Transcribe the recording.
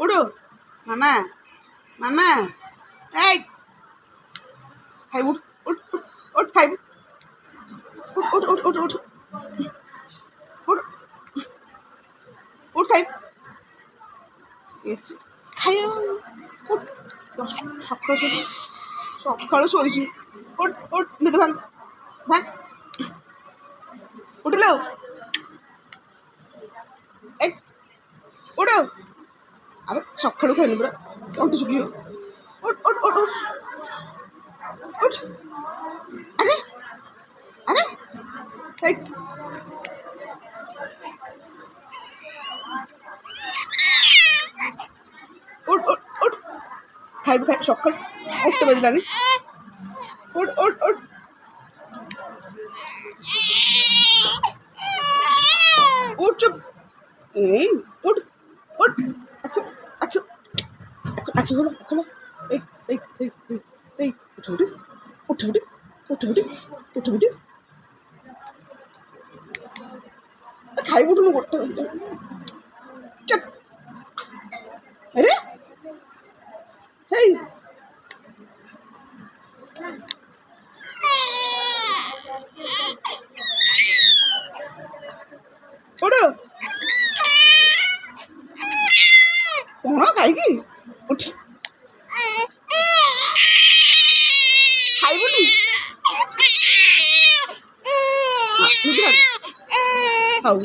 উঠো মামা মামা এই খাই উঠ উঠ উঠ খাই উঠ উঠ উঠ উঠ উঠ উঠ উঠ খাই এসছি খাই উঠ সকালে শোইছি উঠ উঠ নিতে ভাঙ ভাঙ উঠলো এই উঠো আরে সকালে খাই নি পুরো উঠে শুকিয়ে উঠ উঠ উঠ উঠ উঠ আরে আরে এই উঠ উঠ উঠ খাইবি খাই সকাল উঠতে পারি জানি উঠ উঠ উঠ উঠ চুপ এই উঠ উঠ একটু একটু একটু হলো হলো এই এই এই এই এই উঠে উঠে উঠে উঠে উঠে উঠে উঠে উঠে খাইব উঠুন করতে চুপ আরে এই ওড়ো কোনা খাই কি উঠ খাইবনি নিতে পারি খাও